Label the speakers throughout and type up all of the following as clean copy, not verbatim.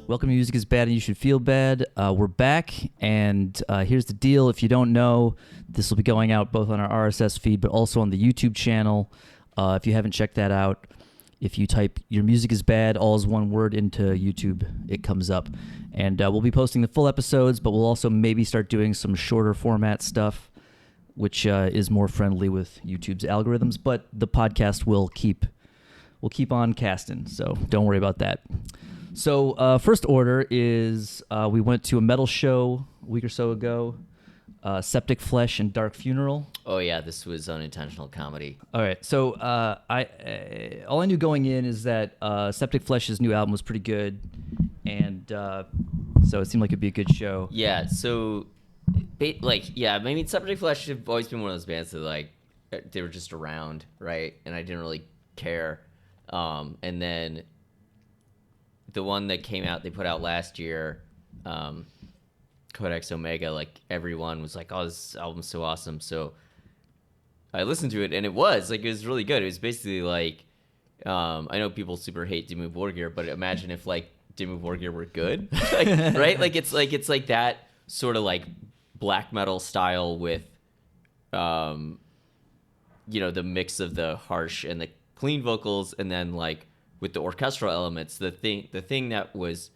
Speaker 1: Welcome to Music is Bad and You Should Feel Bad. We're back, and here's the deal. If you don't know, this will be going out both on our RSS feed, but also on the YouTube channel. If you haven't checked that out, if you type Your Music is Bad, all is one word, into YouTube, it comes up. And we'll be posting the full episodes, but we'll also maybe start doing some shorter format stuff, which is more friendly with YouTube's algorithms. But the podcast will keep on casting, so don't worry about that. So first order is we went to a metal show a week or so ago, Septic Flesh and Dark Funeral.
Speaker 2: Oh yeah, this was unintentional comedy.
Speaker 1: All right, so all I knew going in is that Septic Flesh's new album was pretty good, and so it seemed like it'd be a good show.
Speaker 2: Yeah, so Septic Flesh have always been one of those bands that they were just around, right? And I didn't really care. And then the one that came out, they put out last year, Codex Omega, everyone was like, oh, this album's so awesome. So I listened to it, and it was really good. It was basically I know people super hate Dimmu Borgir, but imagine if Dimmu Borgir were good, right? It's like that sort of black metal style with, the mix of the harsh and the clean vocals, and then with the orchestral elements. The thing that's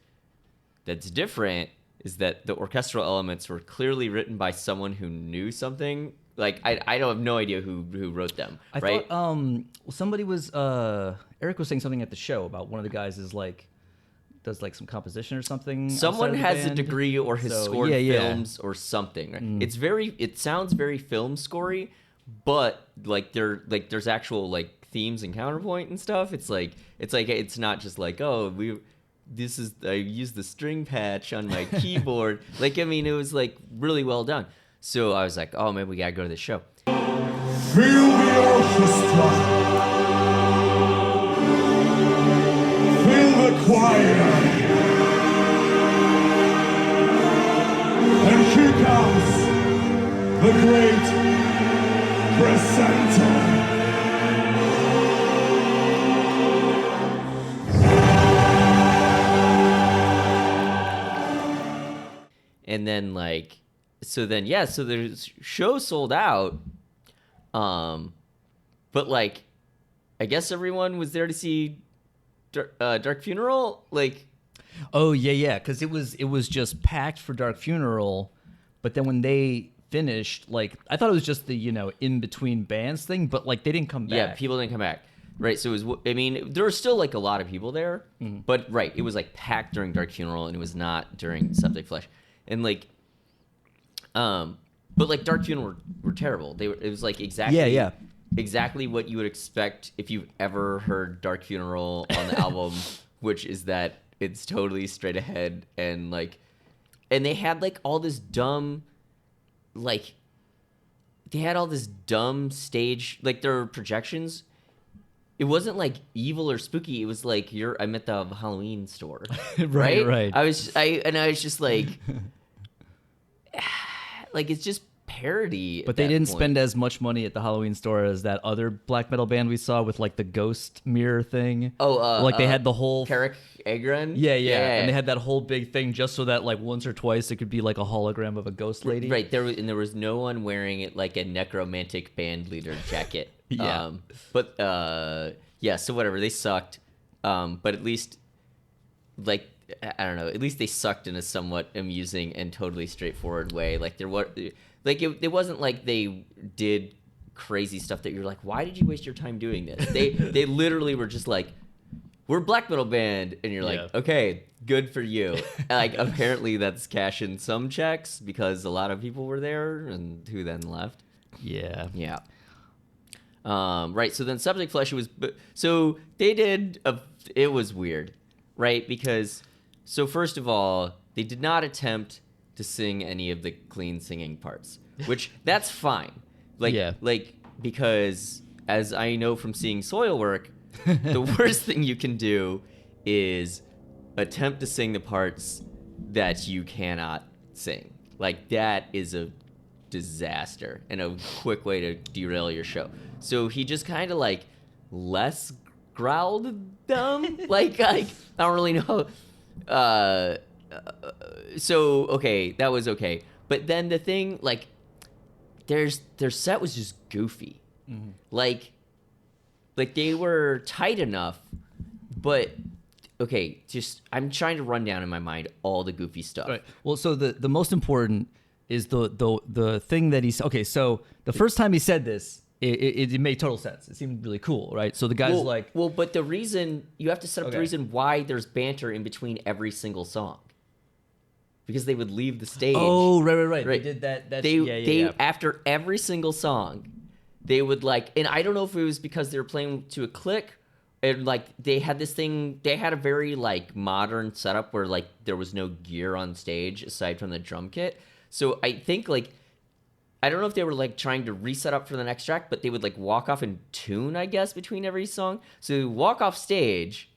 Speaker 2: different is that the orchestral elements were clearly written by someone who knew something. I don't have no idea who wrote them.
Speaker 1: I
Speaker 2: right?
Speaker 1: thought somebody was Eric was saying something at the show about one of the guys is does some composition or something.
Speaker 2: Someone has
Speaker 1: band.
Speaker 2: A degree or has scored films or something. Right? It sounds very film scory, but there's actual themes and counterpoint and stuff. It's not just I used the string patch on my keyboard. It was really well done. So I was like, oh, maybe we gotta go to this show.
Speaker 3: Feel the orchestra. Feel the choir. And here comes the great presenter.
Speaker 2: And then so the show sold out, but I guess everyone was there to see Dark Funeral.
Speaker 1: Oh yeah, because it was just packed for Dark Funeral, but then when they finished, I thought it was just the in between bands thing, but they didn't come back.
Speaker 2: Yeah, people didn't come back. Right, so it was. There were still a lot of people there, but right, it was packed during Dark Funeral, and it was not during Septic Flesh. And but Dark Funeral were terrible. It was exactly what you would expect if you've ever heard Dark Funeral on the album, which is that it's totally straight ahead and and they had all this dumb, stage, their projections. It wasn't evil or spooky. It was I'm at the Halloween store,
Speaker 1: right.
Speaker 2: I was just it's just parody.
Speaker 1: But they didn't spend as much money at the Halloween store as that other black metal band we saw with the ghost mirror thing.
Speaker 2: Oh,
Speaker 1: they had the whole
Speaker 2: Carrick Agron.
Speaker 1: Yeah, and they had that whole big thing just so that once or twice it could be a hologram of a ghost lady.
Speaker 2: Right, there was no one wearing it a necromantic band leader jacket.
Speaker 1: Yeah.
Speaker 2: So whatever, they sucked. But at least I don't know, at least they sucked in a somewhat amusing and totally straightforward way. It wasn't they did crazy stuff that you're why did you waste your time doing this? They literally were just we're a black metal band, and you're okay, good for you. Apparently that's cashing some checks because a lot of people were there, and who then left.
Speaker 1: Yeah.
Speaker 2: Right, so then Septic Flesh so they did it was weird, right? Because so first of all, they did not attempt to sing any of the clean singing parts, which that's fine. Because as I know from seeing Soilwork, the worst thing you can do is attempt to sing the parts that you cannot sing. That is a disaster and a quick way to derail your show. So he just kind of less growled them. I don't really know So okay, that was okay. But then the thing, like, their set was just goofy.
Speaker 1: Mm-hmm.
Speaker 2: Like they were tight enough, but okay, just I'm trying to run down in my mind all the goofy stuff.
Speaker 1: Right. Well, so the most important is the thing that he's okay. So the first time he said this, it made total sense. It seemed really cool, right? So the guy's
Speaker 2: but the reason you have to set up the
Speaker 1: Okay.
Speaker 2: reason why there's banter in between every single song, because they would leave the stage.
Speaker 1: oh, right.
Speaker 2: Right.
Speaker 1: They did that. That's,
Speaker 2: They after every single song, they would like, and I don't know if it was because they were playing to a click, and like they had this thing. They had a very like modern setup where like there was no gear on stage aside from the drum kit. So I think like, I don't know if they were like trying to reset up for the next track, but they would like walk off in tune, I guess, between every song. So they would walk off stage,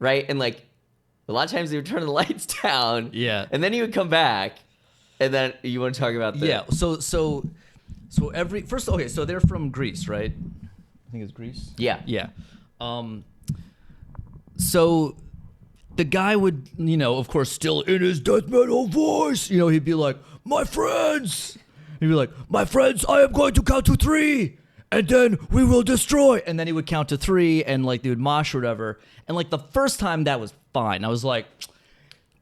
Speaker 2: right, and like a lot of times they would turn the lights down,
Speaker 1: Yeah.
Speaker 2: and then he would come back, and then you want to talk about the
Speaker 1: Yeah. So every first. Okay. So they're from Greece, right? I think it's Greece.
Speaker 2: yeah.
Speaker 1: Yeah. So the guy would, of course, still in his death metal voice, he'd be like, "My friends." He'd be like, "My friends, I am going to count to 3, and then we will destroy." And then he would count to 3, and like they would mosh or whatever. And like the first time that was fine. I was like,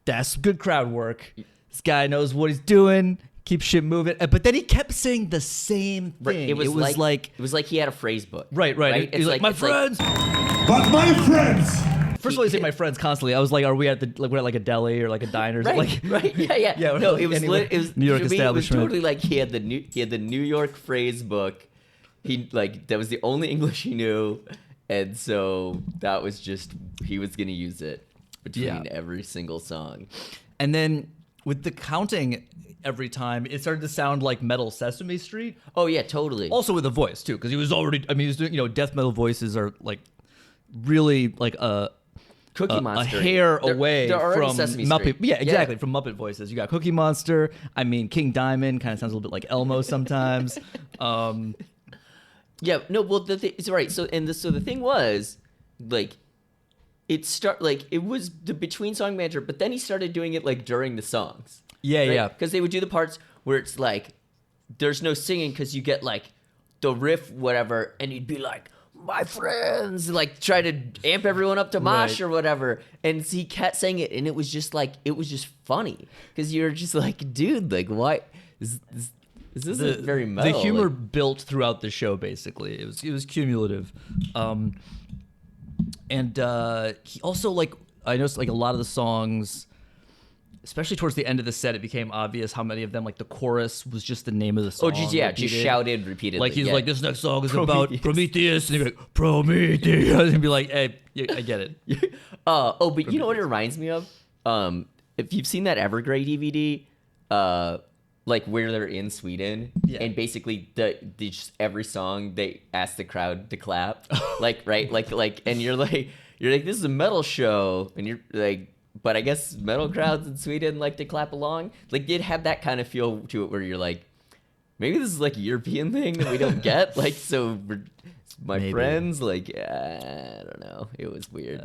Speaker 1: that's good crowd work. This guy knows what he's doing. Keep shit moving. But then he kept saying the same thing.
Speaker 2: Right. It was like he had a phrase book.
Speaker 1: Right.
Speaker 2: It's
Speaker 1: He's like, "My friends."
Speaker 3: But my friends,
Speaker 1: First of all, he said "my friends" constantly. I was like, "Are we at we're at like a deli or like a diner?"
Speaker 2: Right,
Speaker 1: Like,
Speaker 2: right, yeah.
Speaker 1: Yeah,
Speaker 2: No,
Speaker 1: like
Speaker 2: it was
Speaker 1: anyway,
Speaker 2: it was
Speaker 1: New York
Speaker 2: to me, it was
Speaker 1: establishment.
Speaker 2: totally like he had the New York phrase book. He like that was the only English he knew, and so that was just he was gonna use it between every single song.
Speaker 1: And then with the counting every time, it started to sound like Metal Sesame Street.
Speaker 2: Oh yeah, totally.
Speaker 1: Also with the voice too, because he was already. I mean, he was doing. Death metal voices are like really like
Speaker 2: Cookie
Speaker 1: a
Speaker 2: Monster.
Speaker 1: hair
Speaker 2: They're
Speaker 1: away
Speaker 2: already
Speaker 1: from
Speaker 2: Sesame
Speaker 1: Muppet.
Speaker 2: Street.
Speaker 1: Yeah, exactly. From Muppet voices, you got Cookie Monster. I mean, King Diamond kind of sounds a little bit like Elmo sometimes.
Speaker 2: Yeah, no, well, it's right. So the thing was, like, it was the between song banter, but then he started doing it like during the songs.
Speaker 1: Yeah,
Speaker 2: right?
Speaker 1: yeah.
Speaker 2: Because they would do the parts where it's like, there's no singing because you get like the riff, whatever, and you'd be like, "My friends," like try to amp everyone up to mosh
Speaker 1: Right.
Speaker 2: or whatever, and he kept saying it, and it was just funny because you're just like, dude, like, why is this isn't very metal?
Speaker 1: The humor
Speaker 2: like,
Speaker 1: built throughout the show. Basically, it was cumulative. And he also like I noticed like a lot of the songs, especially towards the end of the set, it became obvious how many of them like the chorus was just the name of the song.
Speaker 2: oh, geez, yeah, just
Speaker 1: repeated.
Speaker 2: shouted repeatedly.
Speaker 1: Like he's
Speaker 2: yeah.
Speaker 1: like, "This next song is about
Speaker 2: Prometheus."
Speaker 1: Prometheus," and he'd be like, "Prometheus," and be like, "Hey, yeah, I get it."
Speaker 2: But you know what it reminds me of? If you've seen that Evergrey DVD, like where they're in Sweden,
Speaker 1: Yeah.
Speaker 2: and basically they just every song they ask the crowd to clap, like right, like, and you're like, this is a metal show, and you're like, but I guess metal crowds in Sweden like to clap along. Like it had that kind of feel to it where you're like, maybe this is like a European thing that we don't get. Like, so my
Speaker 1: Maybe.
Speaker 2: friends, like, I don't know. It was weird.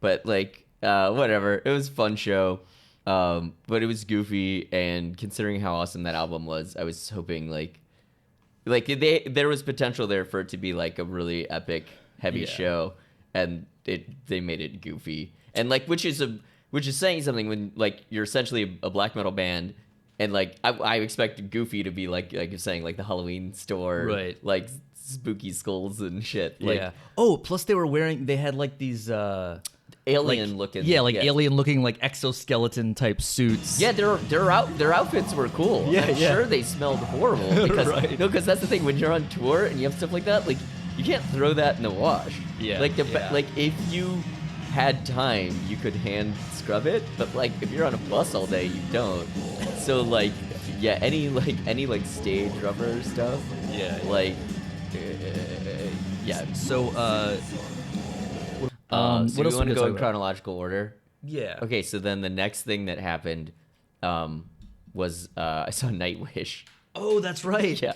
Speaker 2: But like, whatever. It was a fun show. But it was goofy, and considering how awesome that album was, I was hoping like there was potential there for it to be like a really epic, heavy
Speaker 1: Yeah.
Speaker 2: show, and they made it goofy, and like which is saying something when like you're essentially a black metal band, and like I expect Goofy to be like you're saying like the Halloween store,
Speaker 1: Right.
Speaker 2: Like spooky skulls and shit, like
Speaker 1: Yeah. Oh, plus they had like these
Speaker 2: alien looking,
Speaker 1: alien looking like exoskeleton type suits.
Speaker 2: Yeah, their outfits were cool.
Speaker 1: Yeah,
Speaker 2: I'm
Speaker 1: yeah.
Speaker 2: sure they smelled horrible because
Speaker 1: Right.
Speaker 2: because that's the thing when you're on tour and you have stuff like that, like you can't throw that in the wash.
Speaker 1: Yeah,
Speaker 2: like
Speaker 1: yeah.
Speaker 2: like if you had time, you could hand scrub it, but like if you're on a bus all day, you don't. So like yeah, any stage rubber stuff.
Speaker 1: Yeah.
Speaker 2: Like yeah.
Speaker 1: So
Speaker 2: So
Speaker 1: what else
Speaker 2: we want to
Speaker 1: we
Speaker 2: go in
Speaker 1: about?
Speaker 2: chronological order?
Speaker 1: Yeah.
Speaker 2: Okay, so then the next thing that happened was I saw Nightwish.
Speaker 1: Oh, that's right.
Speaker 2: Yeah,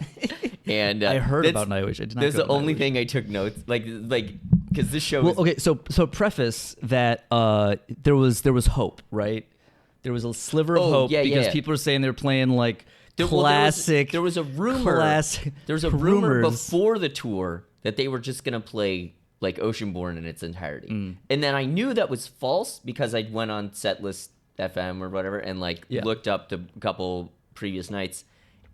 Speaker 2: and
Speaker 1: I heard
Speaker 2: that's-
Speaker 1: about Nightwish. I did not
Speaker 2: That's
Speaker 1: go
Speaker 2: the
Speaker 1: to
Speaker 2: only
Speaker 1: Nightwish.
Speaker 2: thing I took notes. Like because this show.
Speaker 1: Well, okay, so preface that there was hope, right? There was a sliver of hope because people were saying they were playing like classic.
Speaker 2: There was a rumor. There was a rumor before the tour that they were just gonna play like Oceanborn in its entirety, and then I knew that was false because I went on Setlist FM or whatever and like looked up the couple previous nights,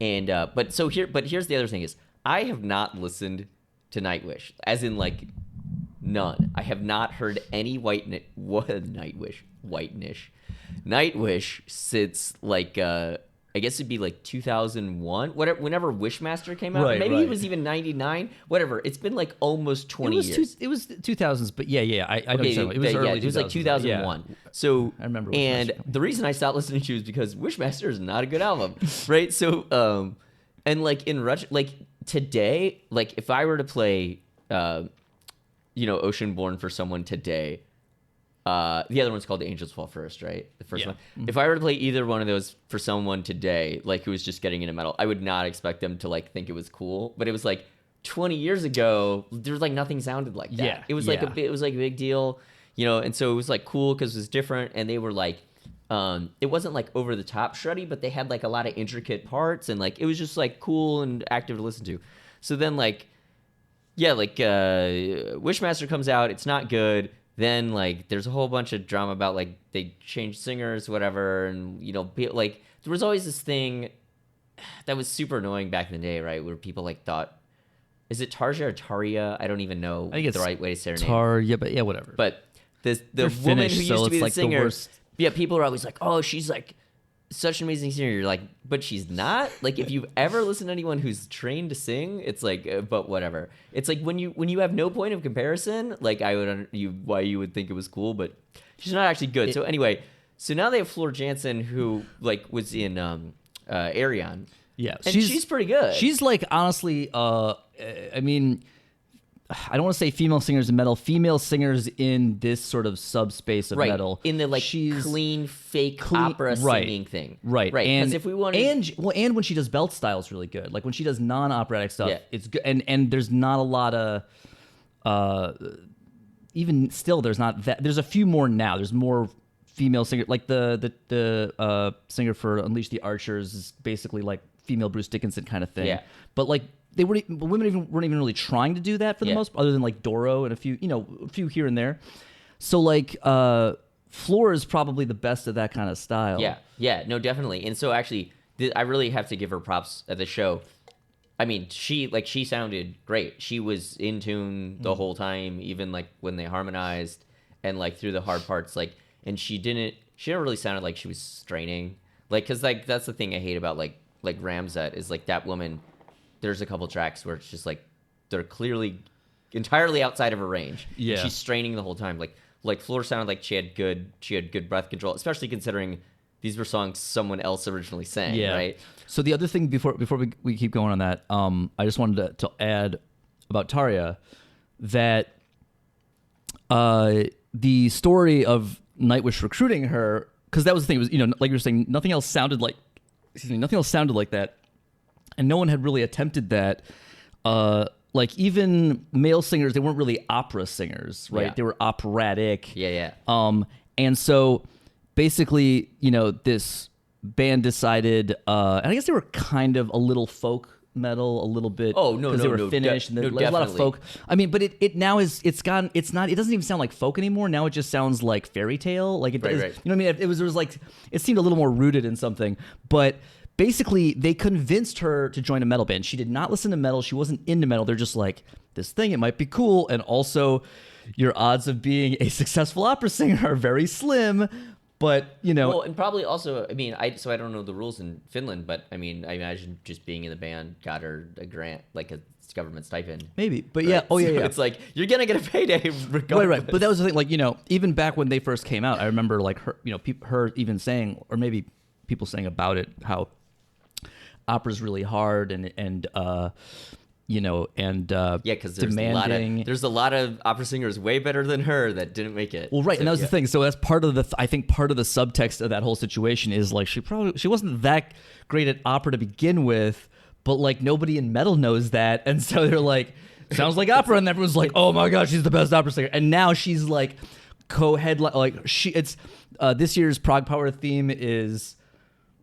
Speaker 2: and but here's the other thing is I have not listened to Nightwish, as in like none. I have not heard any Nightwish since like I guess it'd be like 2001, whatever. Whenever Wishmaster came out, maybe it was even 99. Whatever. It's been like almost 20 years.
Speaker 1: It was 2000s, but yeah. I know what you're talking about. It was early.
Speaker 2: It was like 2001. Yeah. So
Speaker 1: I remember.
Speaker 2: And the reason I stopped listening to it is because Wishmaster is not a good album, right? So and like like today, like if I were to play, Oceanborn for someone today. The other one's called The Angels Fall First, right? The first one. Mm-hmm. If I were to play either one of those for someone today, like who was just getting into metal, I would not expect them to like think it was cool. But it was like 20 years ago, there was like nothing sounded like that.
Speaker 1: Yeah.
Speaker 2: It was like a big deal, and so it was like cool because it was different, and they were like, it wasn't like over the top shreddy, but they had like a lot of intricate parts, and like it was just like cool and active to listen to. So then Wishmaster comes out, it's not good. Then like there's a whole bunch of drama about like they changed singers, whatever, and like there was always this thing that was super annoying back in the day, right? Where people like thought, is it Tarja or Taria? I don't even know the right way to say her name.
Speaker 1: Tarja, but yeah, whatever.
Speaker 2: But the woman who used to be the singer, people are always like, oh, she's like such an amazing singer. You're like, but she's not. Like if you've ever listened to anyone who's trained to sing, it's like, but whatever. It's like when you have no point of comparison, like why you would think it was cool, but she's not actually good. So anyway, now they have Floor Jansen, who like was in Arion.
Speaker 1: Yeah,
Speaker 2: and she's pretty good.
Speaker 1: She's like honestly, I mean, I don't want to say female singers in metal. Female singers in this sort of subspace of metal,
Speaker 2: in the like clean opera singing thing,
Speaker 1: right?
Speaker 2: And if we want,
Speaker 1: and when she does belt style, it's really good. Like when she does non-operatic stuff, it's good. And there's not a lot of, even still, there's not that. There's a few more now. There's more female singers. Like the singer for Unleash the Archers is basically like female Bruce Dickinson kind of thing. Yeah, but like. Women weren't even really trying to do that for the most, other than like Doro and a few here and there. So like, Floor is probably the best of that kind of style.
Speaker 2: Yeah, no, definitely. And so actually, I really have to give her props at the show. I mean, she sounded great. She was in tune the whole time, even like when they harmonized and like through the hard parts. Like, and she never really sounded like she was straining. Like, cause like that's the thing I hate about like Ramsette is like that woman. There's a couple tracks where it's just like they're clearly entirely outside of her range.
Speaker 1: Yeah,
Speaker 2: she's straining the whole time. Like Floor sounded like she had good breath control, especially considering these were songs someone else originally sang. Yeah. Right.
Speaker 1: So the other thing before we keep going on that, I just wanted to add about Taria that the story of Nightwish recruiting her, because that was the thing. It was like you were saying, nothing else sounded like that. And no one had really attempted that. Like even male singers, they weren't really opera singers, right?
Speaker 2: Yeah.
Speaker 1: They were operatic.
Speaker 2: Yeah.
Speaker 1: And so basically, this band decided, and I guess they were kind of a little folk metal, a little bit.
Speaker 2: Oh no,
Speaker 1: because they were Finnish, and there's a lot of folk. I mean, but it now is. It's not. It doesn't even sound like folk anymore. Now it just sounds like fairy tale. Like it does.
Speaker 2: Right.
Speaker 1: You know what I mean? It was like it seemed a little more rooted in something, but. Basically, they convinced her to join a metal band. She did not listen to metal. She wasn't into metal. They're just like, this thing, it might be cool. And also, your odds of being a successful opera singer are very slim. But,
Speaker 2: Well, and probably also, I mean, I don't know the rules in Finland, but I mean, I imagine just being in the band got her a grant, like a government stipend.
Speaker 1: Maybe. But
Speaker 2: right?
Speaker 1: yeah. Oh, yeah,
Speaker 2: so
Speaker 1: yeah.
Speaker 2: It's like, you're going to get a payday regardless.
Speaker 1: Right. But that was the thing. Like, even back when they first came out, I remember like her, her even saying, or maybe people saying about it, how opera's really hard and
Speaker 2: because
Speaker 1: demanding.
Speaker 2: There's a lot of opera singers way better than her that didn't make it.
Speaker 1: Well, right, and that was the thing. So that's part of I think part of the subtext of that whole situation is like she wasn't that great at opera to begin with, but like nobody in metal knows that, and so they're like, sounds like opera, and everyone's like, oh my gosh, she's the best opera singer. And now she's like co-headline, like it's this year's Prague Power theme is,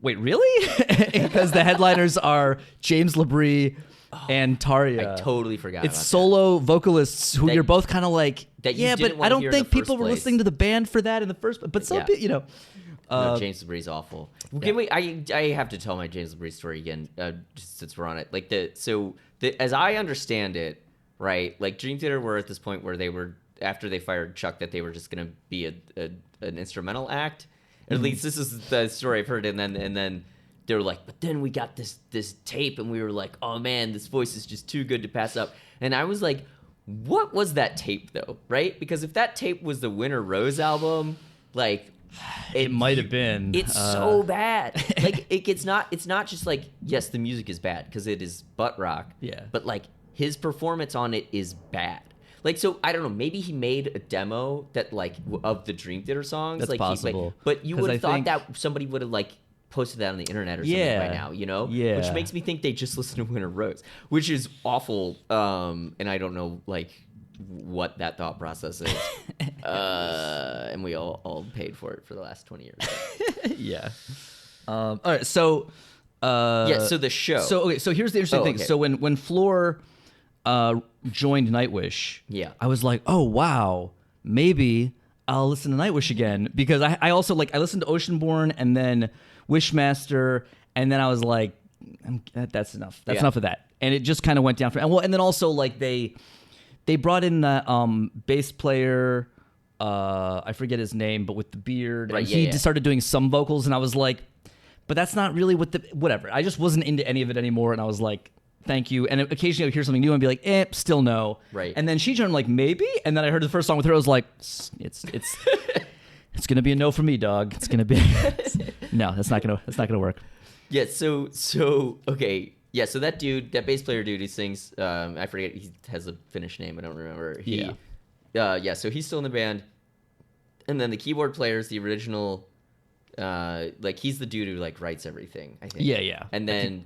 Speaker 1: wait, really? Because the headliners are James Labrie and Tarja.
Speaker 2: I totally forgot.
Speaker 1: It's
Speaker 2: about
Speaker 1: solo vocalists who
Speaker 2: That-
Speaker 1: you're both kind of like,
Speaker 2: that you
Speaker 1: yeah,
Speaker 2: didn't
Speaker 1: but
Speaker 2: wanna
Speaker 1: I don't
Speaker 2: hear in
Speaker 1: think
Speaker 2: the
Speaker 1: people
Speaker 2: first
Speaker 1: were
Speaker 2: place.
Speaker 1: listening to the band for that in the first. But some,
Speaker 2: Yeah.
Speaker 1: you know.
Speaker 2: No, James Labrie's awful. Can we? I have to tell my James Labrie story again, just since we're on it. Like as I understand it, right? Like Dream Theater were at this point where they were, after they fired Chuck, that they were just gonna be an instrumental act. At least this is the story I've heard. And then they were like, but then we got this tape, and we were like, oh man, this voice is just too good to pass up. And I was like, what was that tape though? Right? Because if that tape was the Winter Rose album, like.
Speaker 1: It might have been.
Speaker 2: It's so bad. Like it's not just like, yes, the music is bad because it is butt rock.
Speaker 1: Yeah.
Speaker 2: But like his performance on it is bad. Like, so I don't know. Maybe he made a demo that like of the Dream Theater songs.
Speaker 1: That's
Speaker 2: like,
Speaker 1: possible.
Speaker 2: But you
Speaker 1: 'Cause
Speaker 2: would
Speaker 1: I
Speaker 2: have thought
Speaker 1: think-
Speaker 2: that somebody would have like posted that on the internet or something
Speaker 1: Yeah.
Speaker 2: by now. You know.
Speaker 1: Yeah.
Speaker 2: Which makes me think they just listened to Winter Rose, which is awful. And I don't know like what that thought process is. And we all paid for it for the last 20 years.
Speaker 1: Yeah. All right. So.
Speaker 2: So the show.
Speaker 1: So okay. So here's the interesting thing.
Speaker 2: okay.
Speaker 1: So when Floor joined Nightwish,
Speaker 2: Yeah.
Speaker 1: I was like, oh wow, maybe I'll listen to Nightwish again, because I also like I listened to Oceanborn and then Wishmaster, and then I was like, that's enough. That's
Speaker 2: Yeah.
Speaker 1: enough of that. And it just kind of went down from and then also like they brought in the bass player. I forget his name, but with the beard,
Speaker 2: Right,
Speaker 1: and
Speaker 2: yeah,
Speaker 1: he
Speaker 2: yeah.
Speaker 1: just started doing some vocals, and I was like, but that's not really what whatever. I just wasn't into any of it anymore, and I was like, thank you. And occasionally I would hear something new and be like, still no.
Speaker 2: Right.
Speaker 1: And then she turned like, maybe, and then I heard the first song with her. I was like, it's gonna be a no for me, dog. It's gonna be no. That's not gonna work.
Speaker 2: Yeah. So okay. Yeah. So that dude, that bass player dude, he sings. I forget. He has a Finnish name. I don't remember. Yeah. So he's still in the band, and then the keyboard player is the original. Like he's the dude who like writes everything. I think.
Speaker 1: Yeah.
Speaker 2: And then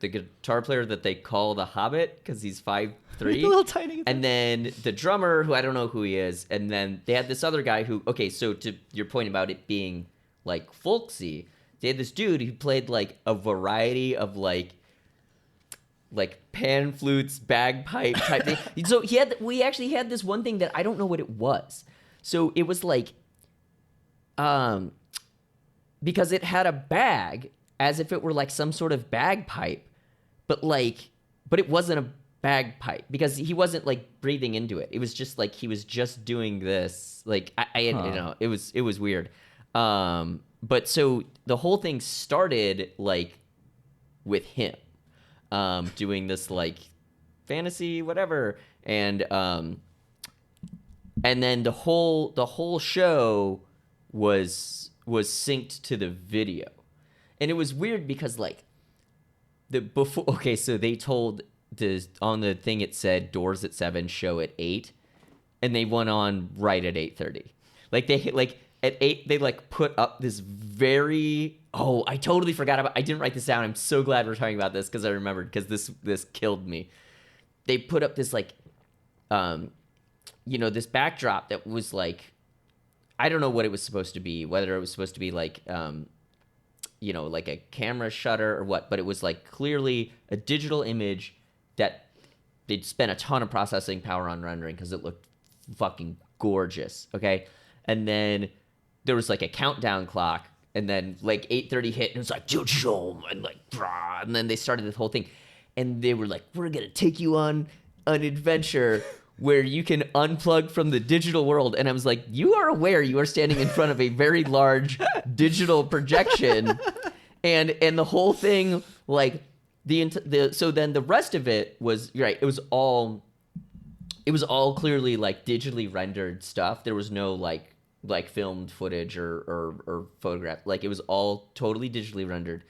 Speaker 2: the guitar player that they call the Hobbit because he's 5'3",
Speaker 1: The little tiny guitar.
Speaker 2: and then the drummer who I don't know who he is, and then they had this other guy who. Okay, so to your point about it being like folksy, they had this dude who played like a variety of like pan flutes, bagpipe type thing. So we actually had this one thing that I don't know what it was. So it was like, because it had a bag as if it were like some sort of bagpipe, but it wasn't a bagpipe because he wasn't like breathing into it. It was just like he was just doing this. Like I you know, it was weird. But so the whole thing started like with him doing this like fantasy whatever, and then the whole show was synced to the video, and it was weird because like so they told on the thing it said doors at 7, show at 8, and they went on right at 8:30. Like they hit like at 8 they like put up this I totally forgot I didn't write this down. I'm so glad we're talking about this because I remembered, because this killed me. They put up this like this backdrop that was like, I don't know what it was supposed to be, whether it was supposed to be like like a camera shutter or what, but it was like clearly a digital image that they'd spent a ton of processing power on rendering because it looked fucking gorgeous. Okay. And then there was like a countdown clock, and then like 8:30 hit, and it was like and like brah, and then they started this whole thing, and they were like, we're gonna take you on an adventure where you can unplug from the digital world. And I was like, you are aware you are standing in front of a very large digital projection, and the whole thing, like so then the rest of it was right. It was all clearly like digitally rendered stuff. There was no like filmed footage or photograph. Like it was all totally digitally rendered,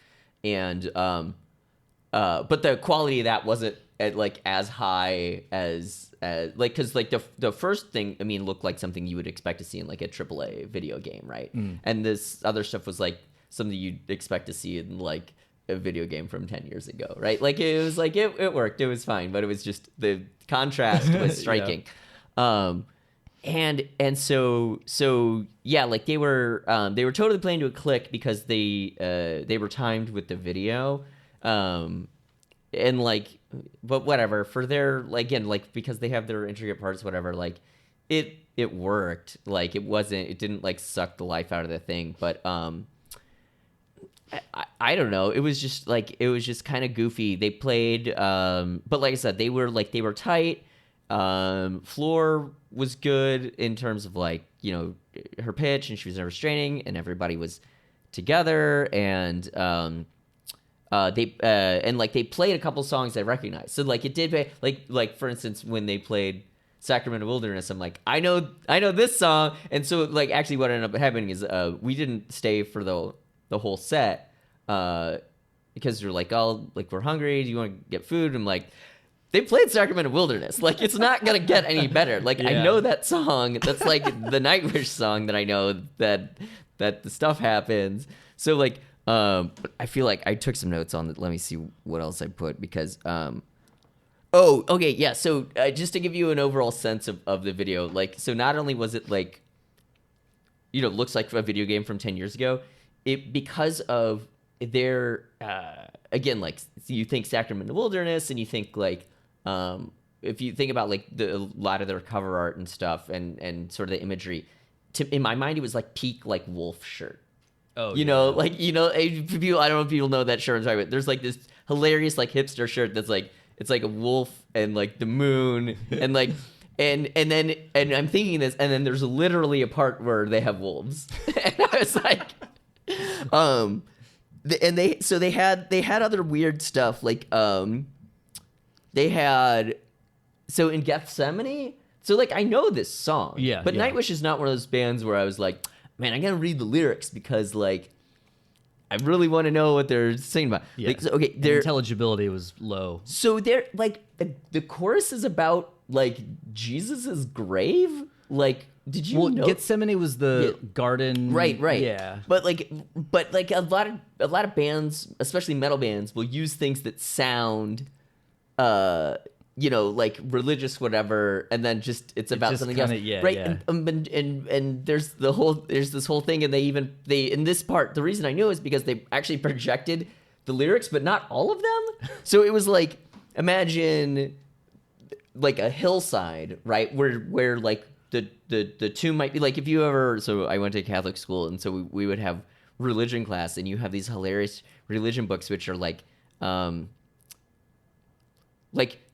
Speaker 2: and but the quality of that wasn't like as high as like, because like the first thing, I mean, looked like something you would expect to see in like a AAA video game, right? And this other stuff was like something you'd expect to see in like a video game from 10 years ago, right? Like it was like it worked, it was fine, but it was just the contrast was striking. And so yeah, like they were totally playing to a click because they were timed with the video, and like, but whatever, for their, like, again, like, because they have their intricate parts, whatever, like it worked. Like it didn't like suck the life out of the thing, but I don't know, it was just kind of goofy. They played but like I said, they were tight. Floor was good in terms of, like, you know, her pitch, and she was never straining, and everybody was together, and they played a couple songs I recognized. So like it did, like for instance, when they played Sacramento Wilderness, I'm like, I know this song. And so like actually what ended up happening is we didn't stay for the whole set because you're like, oh, like, we're hungry, do you want to get food? I'm like, they played Sacramento Wilderness. Like, it's not gonna get any better. Like, I know that song. That's like the Nightwish song that I know that the stuff happens. So like, I feel like I took some notes on it. Let me see what else I put, because oh, okay, yeah. So just to give you an overall sense of the video, like, so not only was it like, you know, looks like a video game from 10 years ago, it, because of their again, like, you think Sacramento Wilderness, and you think like, if you think about like a lot of their cover art and stuff, and sort of the imagery, in my mind it was like peak like Wolf shirt. Oh, you know, like, you know, people, I don't know if people know that shirt I'm talking about. There's like this hilarious like hipster shirt that's like, it's like a wolf and like the moon and like, and I'm thinking this, and then there's literally a part where they have wolves, and I was like, and they had other weird stuff, like they had, so in Gethsemane, so like I know this song, but Nightwish is not one of those bands where I was like, man, I gotta read the lyrics because like I really want to know what they're singing about. Yeah. Like, so, okay, their
Speaker 1: intelligibility was low.
Speaker 2: So they're like the chorus is about like Jesus's grave. Like, did you know?
Speaker 1: Gethsemane was the garden,
Speaker 2: right?
Speaker 1: Yeah,
Speaker 2: but like a lot of bands, especially metal bands, will use things that sound, you know, like religious, whatever, and then it's about something else, right? Yeah. And there's this whole thing, and they in this part, the reason I knew is because they actually projected the lyrics, but not all of them. So it was like, imagine like a hillside, right, where like the tomb might be, like, if you ever, so I went to Catholic school, and so we would have religion class, and you have these hilarious religion books which are like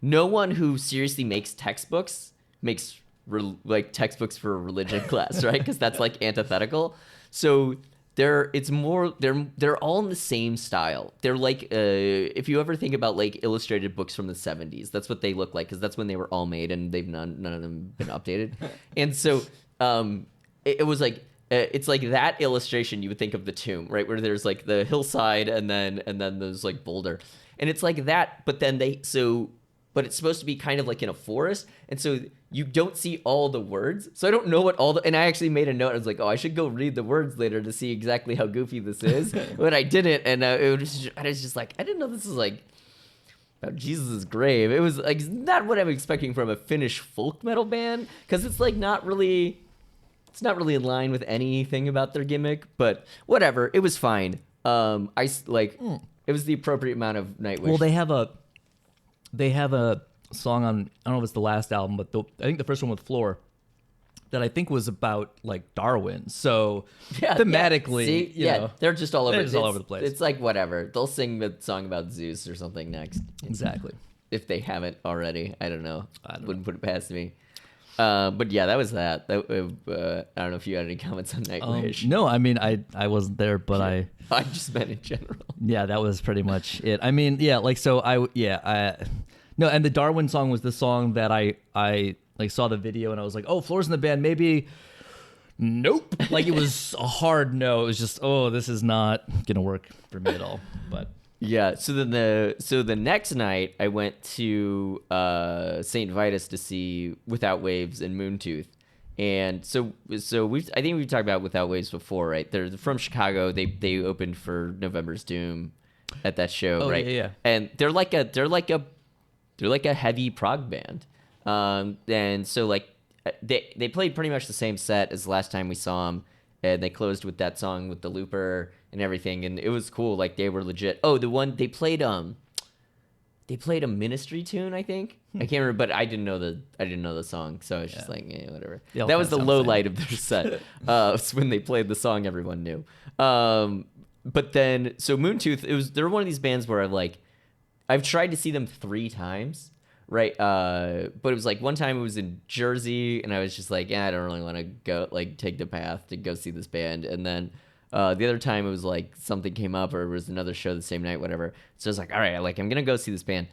Speaker 2: no one who seriously makes textbooks makes like textbooks for a religion class, right? Because that's like antithetical. So they're all in the same style. They're like, if you ever think about like illustrated books from the 70s, that's what they look like, because that's when they were all made, and they've none of them been updated. And so it was like, it's like that illustration you would think of the tomb, right, where there's like the hillside, and then there's like boulder. And it's like that, but then but it's supposed to be kind of like in a forest, and so you don't see all the words. So I don't know what and I actually made a note. I was like, oh, I should go read the words later to see exactly how goofy this is. But I didn't, and I was just like, I didn't know this is like about Jesus' grave. It was like not what I'm expecting from a Finnish folk metal band, because it's like not really in line with anything about their gimmick. But whatever, it was fine. It was the appropriate amount of Nightwish.
Speaker 1: Well, they have a song on, I don't know if it's the last album, but I think the first one with Floor, that I think was about like Darwin. So thematically, you know,
Speaker 2: they're just all over.
Speaker 1: All over the place.
Speaker 2: It's like whatever. They'll sing the song about Zeus or something next.
Speaker 1: Exactly.
Speaker 2: If they haven't already, I don't know. Wouldn't put it past me. But yeah, that was that. I don't know if you had any comments on Nightwish.
Speaker 1: No, I mean, I wasn't there, but I
Speaker 2: just meant in general.
Speaker 1: Yeah, that was pretty much it. I mean, yeah, like, so no, and the Darwin song was the song that I like saw the video, and I was like, oh, Floor's in the band, maybe. Nope. Like, it was a hard no. It was just, oh, this is not gonna work for me at all. But
Speaker 2: yeah, so then the next night I went to St. Vitus to see Without Waves and Moontooth. And so I think we've talked about Without Waves before, right? They're from Chicago. They opened for November's Doom at that show,
Speaker 1: Oh,
Speaker 2: right?
Speaker 1: yeah.
Speaker 2: And they're like a heavy prog band. And so like they played pretty much the same set as the last time we saw them, and they closed with that song with the looper and everything, and it was cool. Like they were legit. Oh, the one they played a Ministry tune, I think. I can't remember, but I didn't know the song, so I was just like, whatever. That was the low light of their set. Was when they played the song everyone knew. But then, so Moontooth, they're one of these bands where I've tried to see them 3 times, right? But it was like one time it was in Jersey, and I was just like, I don't really want to go take the path to go see this band. And then the other time it was like something came up, or it was another show the same night, whatever. So I was like, all right, I'm gonna go see this band,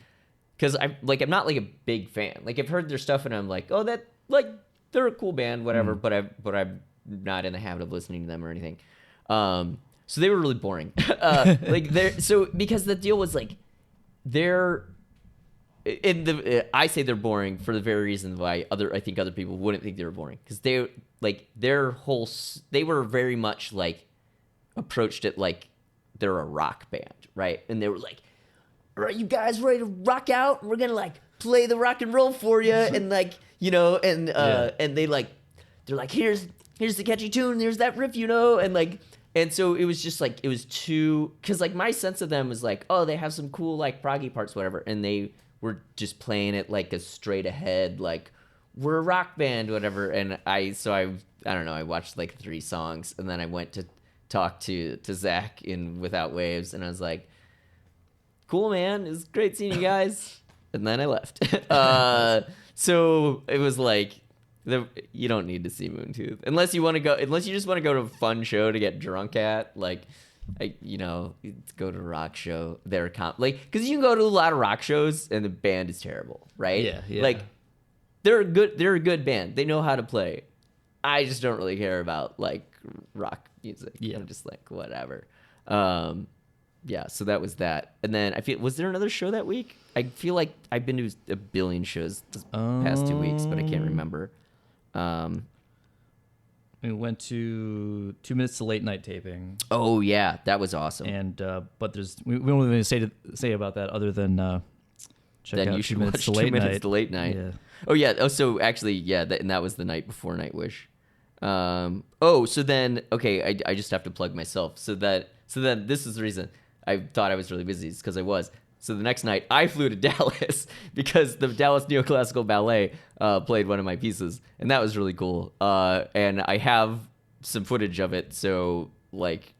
Speaker 2: because I'm not a big fan. Like I've heard their stuff, and I'm like, oh, that they're a cool band, whatever. But I'm not in the habit of listening to them or anything. So they were really boring. Because the deal was like, I say they're boring for the very reason why I think other people wouldn't think they were boring, because they were very much approached it like they're a rock band, right? And they were like, all right, you guys ready to rock out? We're gonna play the rock and roll for you, and and they're like, here's the catchy tune, here's that riff, and so it was just it was too, because my sense of them was oh, they have some cool proggy parts, whatever, and they were just playing it a straight ahead, we're a rock band, whatever. And I don't know, I watched 3 songs, and then I went to talk to Zach in Without Waves, and I was like, cool, man, it was great seeing you guys. And then I left. So it was you don't need to see Moontooth unless you just want to go to a fun show to get drunk at, go to a rock show. Because you can go to a lot of rock shows and the band is terrible, right?
Speaker 1: Yeah.
Speaker 2: They're a good band. They know how to play. I just don't really care about rock music.
Speaker 1: Yeah.
Speaker 2: I'm just whatever. Yeah, so that was that. And then was there another show that week? I feel like I've been to a billion shows this past 2 weeks, but I can't remember.
Speaker 1: We went to 2 Minutes to Late Night taping.
Speaker 2: Oh yeah, that was awesome.
Speaker 1: And but we don't really say about that other than check
Speaker 2: then
Speaker 1: out
Speaker 2: you
Speaker 1: 2
Speaker 2: should
Speaker 1: Minutes
Speaker 2: watch
Speaker 1: to
Speaker 2: 2
Speaker 1: Late
Speaker 2: Minutes
Speaker 1: Night.
Speaker 2: to Late Night.
Speaker 1: Yeah.
Speaker 2: Oh yeah. Oh, so actually, yeah, and that was the night before Nightwish. So then, okay, I just have to plug myself. So then this is the reason I thought I was really busy, is because I was. So the next night, I flew to Dallas because the Dallas Neoclassical Ballet played one of my pieces, and that was really cool. And I have some footage of it, so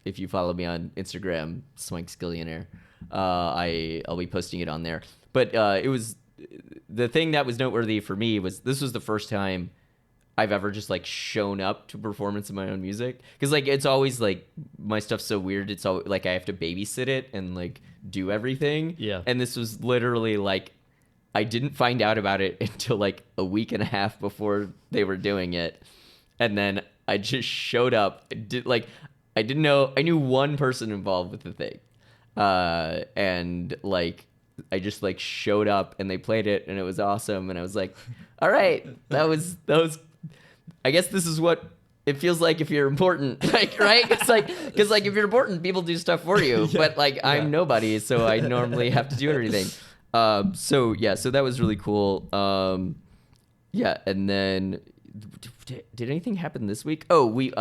Speaker 2: if you follow me on Instagram, Swankskillionaire, I'll be posting it on there. But it was the thing that was noteworthy for me was this was the first time I've ever just shown up to a performance of my own music, because it's always my stuff's so weird, it's all I have to babysit it and do everything.
Speaker 1: Yeah.
Speaker 2: And this was literally I didn't find out about it until a week and a half before they were doing it, and then I just showed up. I didn't know, I knew one person involved with the thing, and I just showed up and they played it and it was awesome, and I was like, all right, that was I guess this is what it feels like if you're important, right? It's because if you're important, people do stuff for you, but I'm nobody, so I normally have to do everything. So that was really cool. Yeah, and then did anything happen this week? Oh, we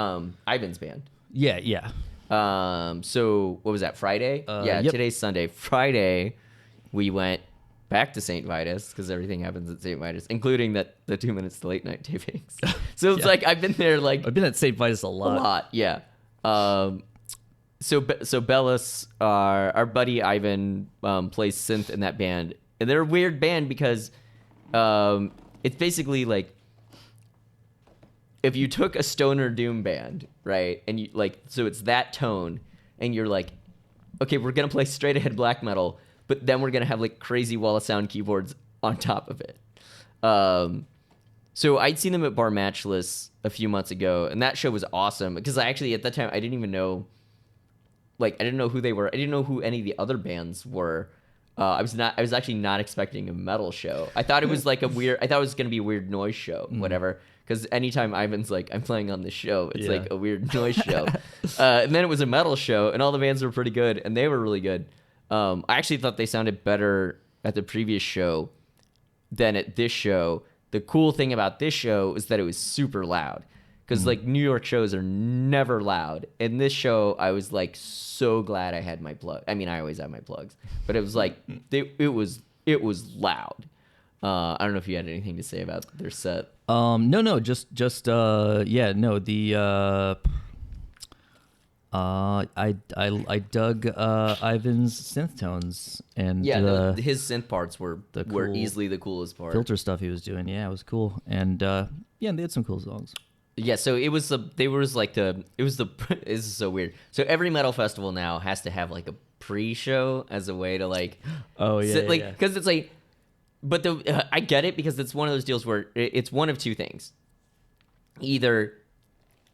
Speaker 2: Ivan's band.
Speaker 1: Yeah.
Speaker 2: So what was that, Friday?
Speaker 1: Yep.
Speaker 2: Today's Sunday. Friday, we went back to St. Vitus, because everything happens at St. Vitus, including the 2 Minutes to Late Night tapings. So it's I've been there
Speaker 1: I've been at St. Vitus a lot.
Speaker 2: Yeah. So Bellis, our buddy Ivan, plays synth in that band, and they're a weird band because it's basically if you took a stoner doom band, right, and you so it's that tone, and you're okay, we're gonna play straight ahead black metal, but then we're going to have crazy wall of sound keyboards on top of it. So I'd seen them at Bar Matchless a few months ago, and that show was awesome because at that time I didn't even know, I didn't know who they were. I didn't know who any of the other bands were. I was actually not expecting a metal show. I thought it was I thought it was going to be a weird noise show, whatever. Because anytime Ivan's I'm playing on this show, it's a weird noise show. And then it was a metal show, and all the bands were pretty good, and they were really good. I actually thought they sounded better at the previous show than at this show. The cool thing about this show is that it was super loud. Because like New York shows are never loud. And this show, I was like so glad I had my plug. I mean, I always have my plugs, but it was like it was loud. I don't know if you had anything to say about their set.
Speaker 1: No, just yeah, no, the I dug Ivan's synth tones and
Speaker 2: his synth parts were
Speaker 1: cool
Speaker 2: easily the coolest part.
Speaker 1: Filter stuff he was doing, yeah, it was cool, and yeah, they had some cool songs.
Speaker 2: Yeah, so it was this is so weird. So every metal festival now has to have like a pre-show as a way to like, because it's like, but I get it because it's one of those deals where it's one of two things. Either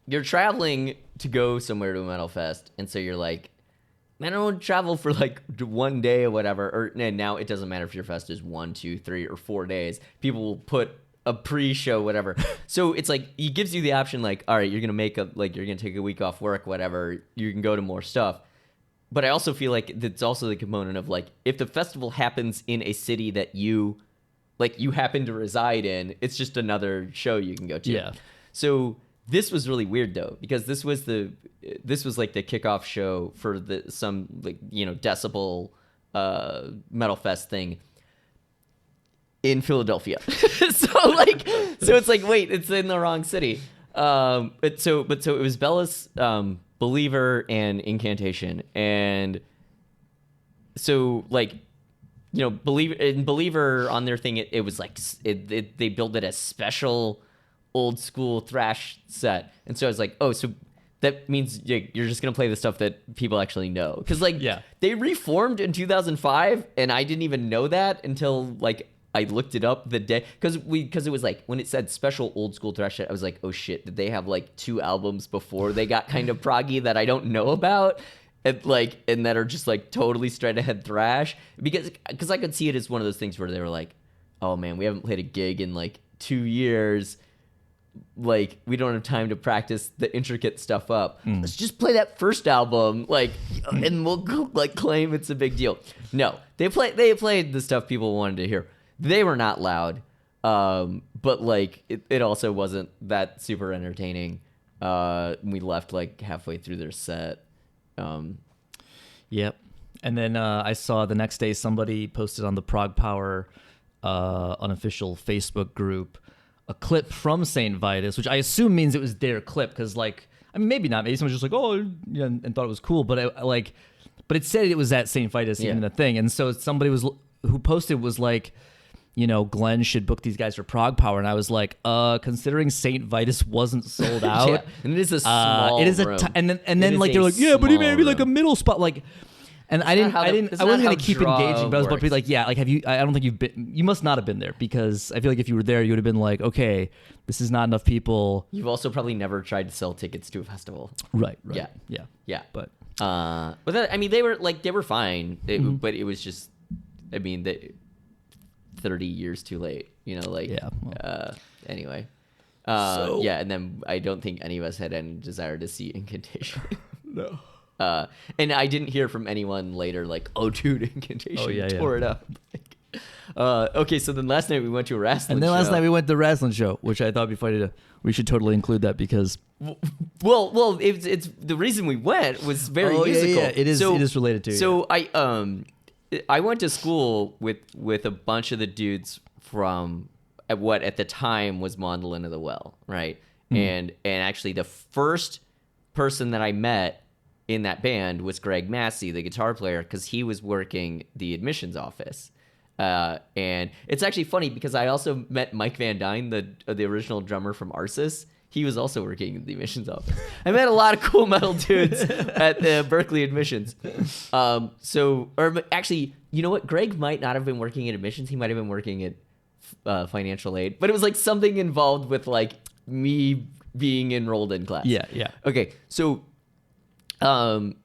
Speaker 2: you're traveling to go somewhere to a metal fest, and so you're like, man, I don't want to travel for like 1 day or whatever. And now it doesn't matter if your fest is 1, 2, 3, or 4 days. People will put a pre-show, whatever. So it's like, he gives you the option, like, all right, you're going to take a week off work, whatever. You can go to more stuff. But I also feel like that's also the component of like, if the festival happens in a city that you happen to reside in, it's just another show you can go to.
Speaker 1: Yeah.
Speaker 2: So this was really weird though, because this was like the kickoff show for some Decibel Metal Fest thing in Philadelphia. so it's like, wait, it's in the wrong city. But so it was Bellis, Believer, and Incantation, and so like, Believer on their thing, it was like they built it as special old school thrash set, and so I was like, oh, so that means you're just gonna play the stuff that people actually know, because they reformed in 2005, and I didn't even know that until like I looked it up the day, because it was like when it said special old school thrash set, I was like, oh shit, did they have like 2 albums before they got kind of proggy that I don't know about, and that are just like totally straight ahead thrash, because I could see it as one of those things where they were like, oh man, we haven't played a gig in like 2 years, like we don't have time to practice the intricate stuff up. Let's just play that first album, and we'll like claim it's a big deal. No, they played the stuff people wanted to hear. They were not loud, but like it also wasn't that super entertaining. We left like halfway through their set.
Speaker 1: Yep. And then I saw the next day somebody posted on the Prog Power unofficial Facebook group a clip from St. Vitus, which I assume means it was their clip, because maybe not. Maybe someone was just like, oh, yeah, and thought it was cool, but it said it was at St. Vitus, even the thing. And so somebody who posted was like, Glenn should book these guys for Prog Power, and I was like, considering St. Vitus wasn't sold out,
Speaker 2: yeah. And it is a small room.
Speaker 1: And then like they're like, yeah, but he maybe like a middle spot, like. And I wasn't gonna keep engaging, but I was about to be like, yeah, like have you? I don't think you must not have been there, because I feel like if you were there, you would have been like, okay, this is not enough people.
Speaker 2: You've also probably never tried to sell tickets to a festival,
Speaker 1: right?
Speaker 2: Yeah.
Speaker 1: But
Speaker 2: they were fine, but it was just, 30 years too late, anyway. And then I don't think any of us had any desire to see Incantation.
Speaker 1: No.
Speaker 2: And I didn't hear from anyone later like, oh, dude, Incantation tore it up. Okay, so then last night we went to a Rasslin show.
Speaker 1: And then last night we went to the Rasslin show, which I thought would be funny we should totally include that, because...
Speaker 2: Well, it's the reason we went was very musical.
Speaker 1: Yeah. It is related to.
Speaker 2: So I went to school with a bunch of the dudes from what at the time was Mandolin of the Well, right? And actually the first person that I met in that band was Greg Massey, the guitar player, because he was working the admissions office. And it's actually funny because I also met Mike Van Dyne, the original drummer from Arsis. He was also working in the admissions office. I met a lot of cool metal dudes at the Berkeley admissions. Actually, you know what? Greg might not have been working at admissions. He might have been working at financial aid. But it was like something involved with like me being enrolled in class.
Speaker 1: Yeah.
Speaker 2: Okay, so Mandolin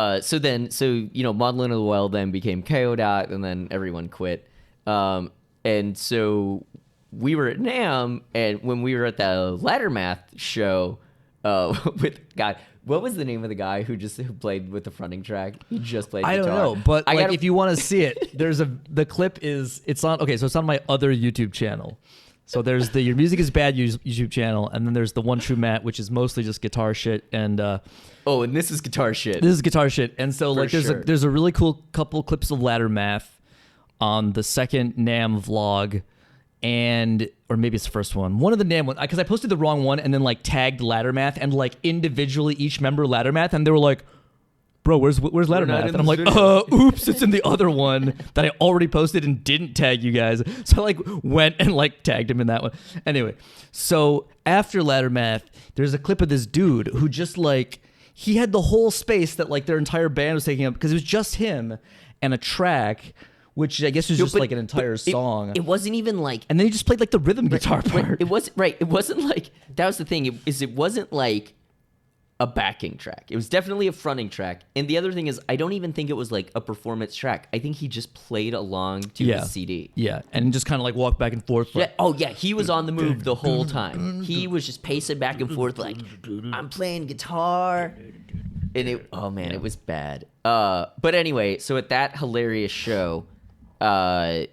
Speaker 2: of the Well then became KO. And then everyone quit. And so we were at NAMM, and when we were at the Ladder Math show with What was the name of the guy who played with the fronting track? He just played
Speaker 1: I
Speaker 2: guitar.
Speaker 1: don't know, but like, if you want to see it, the clip it's on. Okay, so it's on my other YouTube channel. So there's the Your Music Is Bad YouTube channel, and then there's the One True Matt, which is mostly just guitar shit. And
Speaker 2: and this is guitar shit.
Speaker 1: This is guitar shit. And so like
Speaker 2: sure.
Speaker 1: there's a really cool couple clips of ladder math on the second NAMM vlog, or maybe it's the first one. One of the NAMM ones, because I posted the wrong one and then like tagged ladder math and like individually each member ladder math, and they were like, bro, where's ladder math? And I'm like, oops, it's in the other one that I already posted and didn't tag you guys. So I like went and like tagged him in that one. Anyway, so after ladder math, there's a clip of this dude who just like, he had the whole space that like their entire band was taking up, because it was just him and a track, which I guess was just like an entire song.
Speaker 2: It wasn't even like,
Speaker 1: and then he just played like the rhythm guitar part.
Speaker 2: It wasn't like, that was the thing. It wasn't like a backing track. It was definitely a fronting track. And the other thing is, I don't even think it was like a performance track. I think he just played along to his CD.
Speaker 1: Yeah, and just kind of like walked back and forth.
Speaker 2: Like, he was on the move the whole time. He was just pacing back and forth like, I'm playing guitar. And it was bad. But anyway, so at that hilarious show, the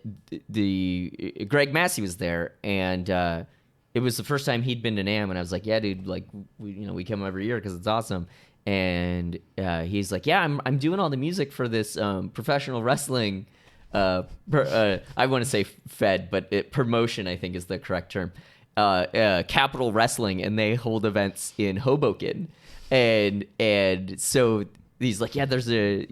Speaker 2: Greg Massey was there, and it was the first time he'd been to NAMM, and I was like, yeah, dude, like, we come every year because it's awesome. And he's like, yeah, I'm doing all the music for this professional wrestling, I want to say fed, but promotion, I think is the correct term, Capital Wrestling, and they hold events in Hoboken. And so he's like, yeah, there's a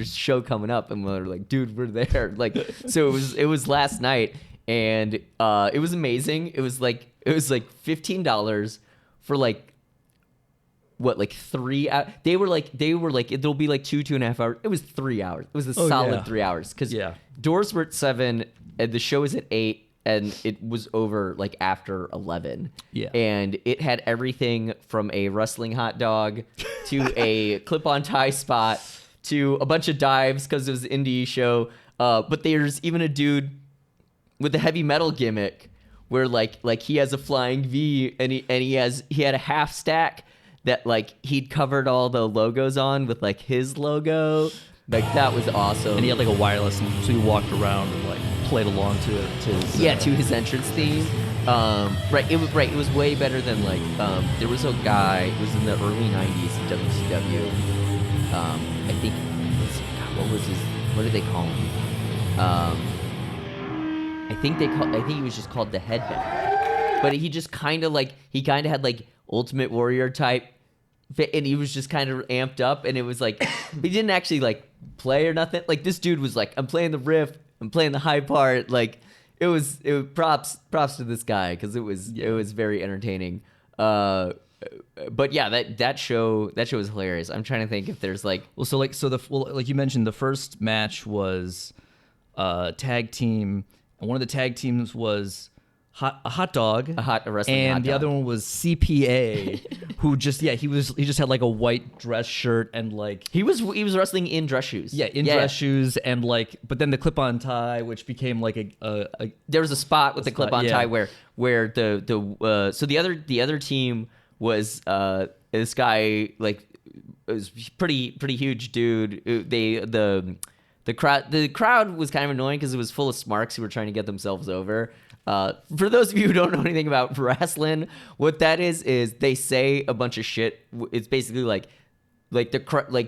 Speaker 2: show coming up, and we're like, dude, we're there. Like, so it was last night. And it was amazing. It was like $15 for like 3 hours. They were like it'll be like 2.5 hours. It was 3 hours. It was a solid 3 hours, because doors were at 7 and the show was at 8, and it was over like after 11. Yeah, and it had everything from a wrestling hot dog to a clip-on tie spot to a bunch of dives because it was an indie show. But there's even a dude with a heavy metal gimmick where like he has a flying V, and he had a half stack that like he'd covered all the logos on with like his logo. Like, that was awesome.
Speaker 1: And he had like a wireless, so he walked around and like played along to it.
Speaker 2: To his entrance theme. It was way better than like there was a guy, it was in the early 90s in WCW. I think what did they call him? I think he was just called the Headbanger, but he just kind of had like Ultimate Warrior type fit, and he was just kind of amped up, and it was like he didn't actually like play or nothing. Like, this dude was like, I'm playing the riff, I'm playing the high part. Like, it was props to this guy, because it was very entertaining. But yeah, that show was hilarious. I'm trying to think if there's like
Speaker 1: like you mentioned, the first match was tag team. And one of the tag teams was a hot dog,
Speaker 2: a wrestling
Speaker 1: and
Speaker 2: hot
Speaker 1: the
Speaker 2: dog.
Speaker 1: other one was CPA, who just he just had like a white dress shirt, and like
Speaker 2: he was wrestling in dress shoes.
Speaker 1: Dress shoes, and like, but then the clip-on tie, which became like a
Speaker 2: there was a spot with the clip-on tie where the other team was this guy, like, it was pretty huge dude. The crowd was kind of annoying because it was full of smarks who were trying to get themselves over. For those of you who don't know anything about Rasslin, what that is they say a bunch of shit. It's basically like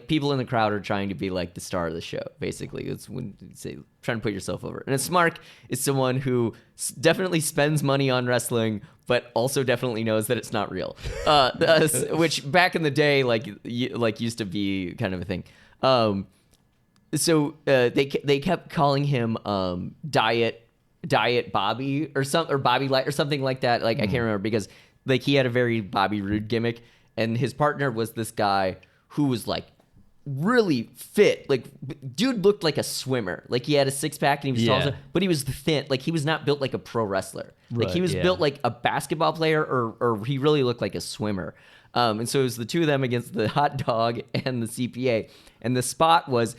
Speaker 2: people in the crowd are trying to be like the star of the show. Basically, it's when you say trying to put yourself over. And a smark is someone who definitely spends money on wrestling, but also definitely knows that it's not real. Which back in the day, like used to be kind of a thing. So they kept calling him Diet Bobby or Bobby Light or something like that. Like, I can't remember, because like he had a very Bobby Roode gimmick, and his partner was this guy who was like really fit. Like, dude looked like a swimmer. Like, he had a six-pack and he was tall, but he was thin. Like, he was not built like a pro wrestler. Like, he was built like a basketball player, or he really looked like a swimmer. And so it was the two of them against the hot dog and the CPA. And the spot was,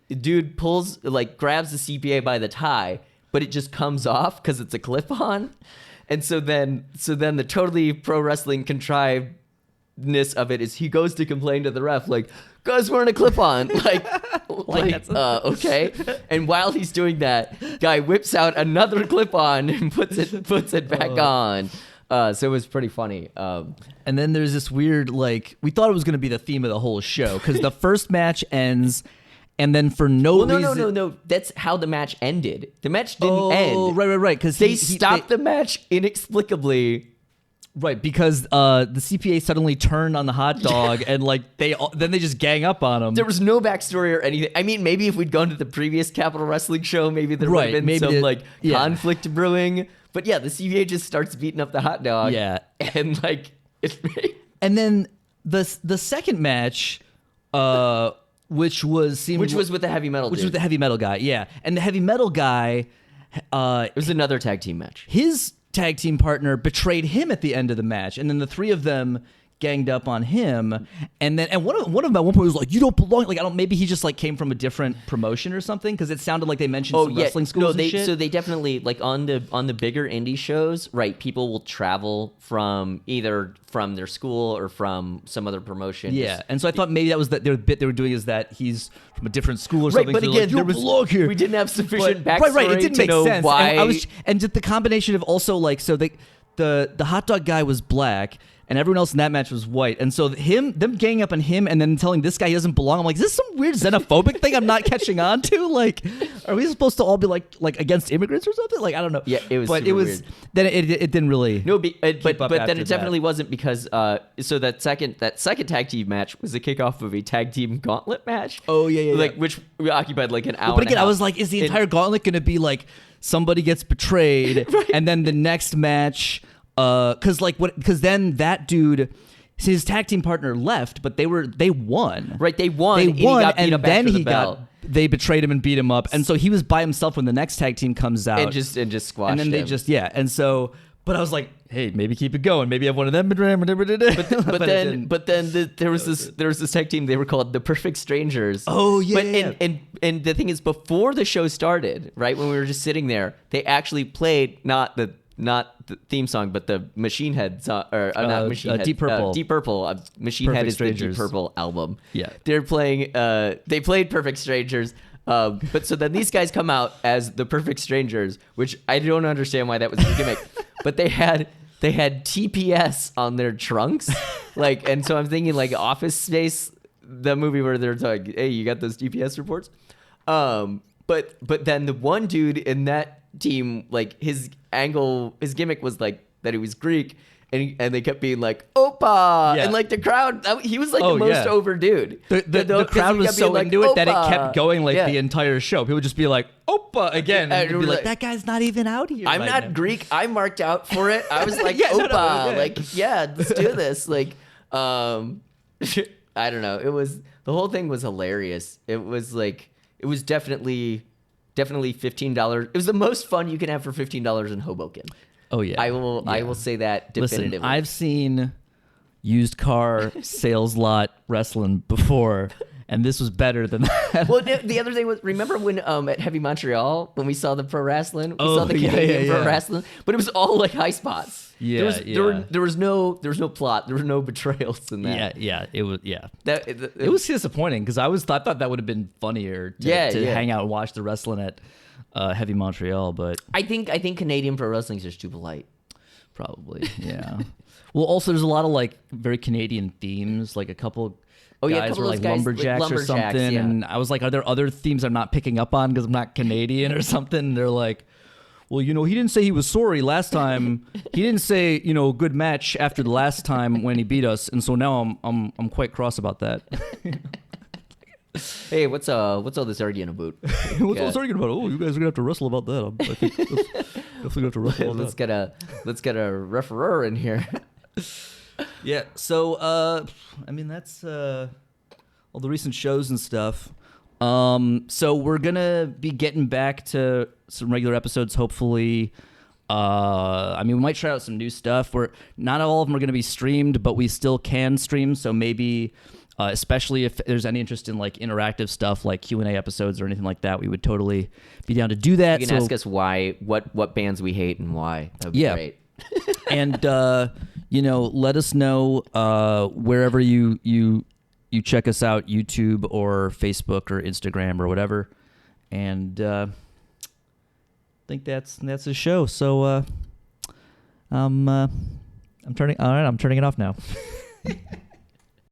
Speaker 2: dude grabs the CPA by the tie, but it just comes off because it's a clip-on. And so then the totally pro wrestling contrived of it is he goes to complain to the ref like, guys wearing a clip-on, okay. And while he's doing that, guy whips out another clip-on and puts it back on. So it was pretty funny.
Speaker 1: And then there's this weird, like, we thought it was going to be the theme of the whole show because the first match ends, and then for no reason...
Speaker 2: No. That's how the match ended. The match didn't end.
Speaker 1: Oh, right. Because
Speaker 2: they stopped the match inexplicably.
Speaker 1: Right, because the CPA suddenly turned on the hot dog, and like they just gang up on him.
Speaker 2: There was no backstory or anything. I mean, maybe if we'd gone to the previous Capital Wrestling show, maybe there would have been some conflict brewing. But yeah, the CPA just starts beating up the hot dog.
Speaker 1: Yeah,
Speaker 2: and like
Speaker 1: and then the second match, which was
Speaker 2: with the heavy metal,
Speaker 1: was the heavy metal guy. Yeah, and the heavy metal guy,
Speaker 2: it was another tag team match.
Speaker 1: His tag team partner betrayed him at the end of the match, and then the three of them ganged up on him, and one of them at one point was like, "You don't belong." Like, maybe he just like came from a different promotion or something, because it sounded like they mentioned some wrestling schools.
Speaker 2: So they definitely, like, on the bigger indie shows, right? People will travel from either from their school or from some other promotion.
Speaker 1: Yeah, and so I thought maybe that was their bit they were doing, is that he's from a different school or something.
Speaker 2: But
Speaker 1: so
Speaker 2: again,
Speaker 1: like, you belong here.
Speaker 2: We didn't have sufficient backstory.
Speaker 1: Right. It didn't make sense.
Speaker 2: Why?
Speaker 1: And just the combination of also like, so the hot dog guy was black, and everyone else in that match was white. And so them ganging up on him and then telling this guy he doesn't belong. I'm like, is this some weird xenophobic thing I'm not catching on to? Like, are we supposed to all be like against immigrants or something? Like, I don't know.
Speaker 2: Yeah, it was.
Speaker 1: But it was
Speaker 2: weird.
Speaker 1: Then it didn't really.
Speaker 2: No, but then it definitely wasn't, because so that second tag team match was the kickoff of a tag team gauntlet match.
Speaker 1: Oh yeah.
Speaker 2: Like, which we occupied like an hour.
Speaker 1: But again, I was like, is the entire gauntlet going to be like somebody gets betrayed, right, and then the next match? Because then that dude, his tag team partner left, but they won.
Speaker 2: Right, they won, and then
Speaker 1: they betrayed him and beat him up, and so he was by himself when the next tag team comes out,
Speaker 2: and just squashed
Speaker 1: and then
Speaker 2: him.
Speaker 1: and so. But I was like, hey, maybe keep it going. Maybe have one of them. But
Speaker 2: then there was this tag team. They were called the Perfect Strangers.
Speaker 1: Oh yeah.
Speaker 2: And the thing is, before the show started, right, when we were just sitting there, they actually played not the theme song, but the Machine Head song, or not Machine Head,
Speaker 1: Deep Purple.
Speaker 2: Deep Purple. Machine Head is the Deep Purple album.
Speaker 1: Yeah,
Speaker 2: they're playing. They played Perfect Strangers. But so then these guys come out as the Perfect Strangers, which I don't understand why that was a gimmick. But they had TPS on their trunks, like, and so I'm thinking like Office Space, the movie where they're like, hey, you got those TPS reports? But then the one dude in that team, like, his gimmick was like that he was Greek. And they kept being like, Opa! Yeah. And like the crowd, he was like the most over dude.
Speaker 1: The crowd was so into it that it kept going like the entire show. People would just be like, Opa! Again. And be like, that guy's not even out here.
Speaker 2: I'm not Greek. I marked out for it. I was like, Opa! No. Like, let's do this. Like, I don't know. The whole thing was hilarious. It was definitely $15. It was the most fun you can have for $15 in Hoboken.
Speaker 1: Oh yeah,
Speaker 2: I will say that definitively.
Speaker 1: Listen, I've seen used car sales lot wrestling before, and this was better than that.
Speaker 2: Well, the other thing was, remember when at Heavy Montreal, when we saw the pro wrestling, we saw the Canadian pro wrestling, but it was all like high spots.
Speaker 1: Yeah,
Speaker 2: there was no plot, there were no betrayals in that.
Speaker 1: It was disappointing, because I thought that would have been funnier to hang out and watch the wrestling at Heavy Montreal, but
Speaker 2: I think Canadian pro wrestling is just too polite.
Speaker 1: Probably, yeah. Well, also there's a lot of like very Canadian themes, like a couple guys were like lumberjacks or something, and I was like, are there other themes I'm not picking up on because I'm not Canadian or something? And they're like, well, he didn't say he was sorry last time. He didn't say, good match after the last time when he beat us, and so now I'm quite cross about that.
Speaker 2: Hey, what's all this arguing about?
Speaker 1: What's all this arguing about? Oh, you guys are gonna have to wrestle about that. I think definitely gonna have to wrestle about that.
Speaker 2: Let's get a referee in here.
Speaker 1: Yeah. So, I mean, that's all the recent shows and stuff. So we're gonna be getting back to some regular episodes, hopefully. I mean, we might try out some new stuff. Not all of them are gonna be streamed, but we still can stream. So maybe. Especially if there's any interest in like interactive stuff like Q&A episodes or anything like that, we would totally be down to do that.
Speaker 2: You can ask us what bands we hate and why. That would be great.
Speaker 1: And let us know wherever you check us out, YouTube or Facebook or Instagram or whatever. And I think that's the show. So I'm turning it off now.